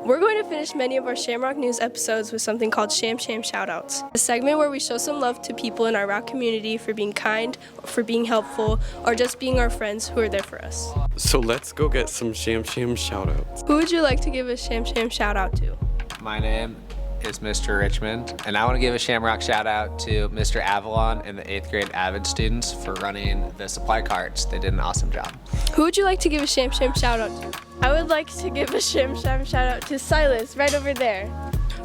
We're going to finish many of our Shamrock News episodes with something called Sham Shoutouts, a segment where we show some love to people in our route community for being kind, for being helpful, or just being our friends who are there for us. So let's go get some Sham shoutouts. Who would you like to give a Sham shoutout to? My name is Mr. Richmond, and I want to give a Shamrock shout out to Mr. Avalon and the 8th grade Avid students for running the supply carts. They did an awesome job. Who would you like to give a Sham shoutout to? I would like to give a Sham shout out to Silas right over there.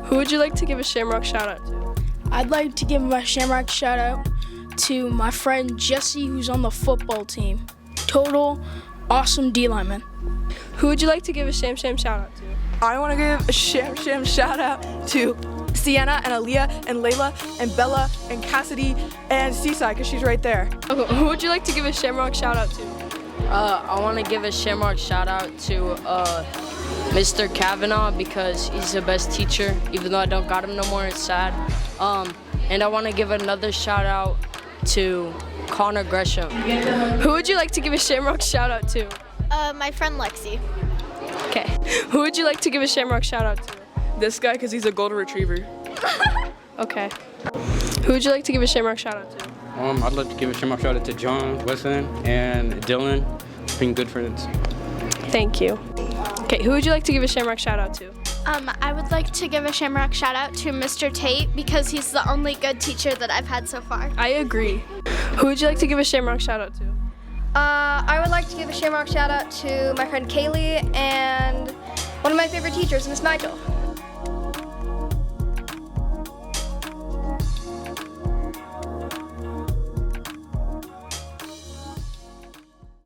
Who would you like to give a Shamrock shoutout to? I'd like to give my Shamrock shout out to my friend Jesse, who's on the football team. Total awesome D lineman. Who would you like to give a Sham shoutout to? I want to give a Sham shout out to Sienna and Aaliyah and Layla and Bella and Cassidy and Seaside because she's right there. Okay, who would you like to give a Shamrock shoutout to? I want to give a Shamrock shout out to Mr. Kavanaugh because he's the best teacher. Even though I don't got him no more, it's sad. And I want to give another shout out to Connor Gresham. Who would you like to give a Shamrock shout out to? My friend Lexi. Okay. Who would you like to give a Shamrock shout out to? This guy because he's a golden retriever. Okay. Who would you like to give a Shamrock shout out to? I'd like to give a Shamrock shout out to John, Weston, and Dylan, being good friends. Thank you. Okay, who would you like to give a Shamrock shout out to? I would like to give a Shamrock shout out to Mr. Tate because he's the only good teacher that I've had so far. I agree. Who would you like to give a Shamrock shout out to? I would like to give a Shamrock shout out to my friend Kaylee and one of my favorite teachers, Miss Nigel.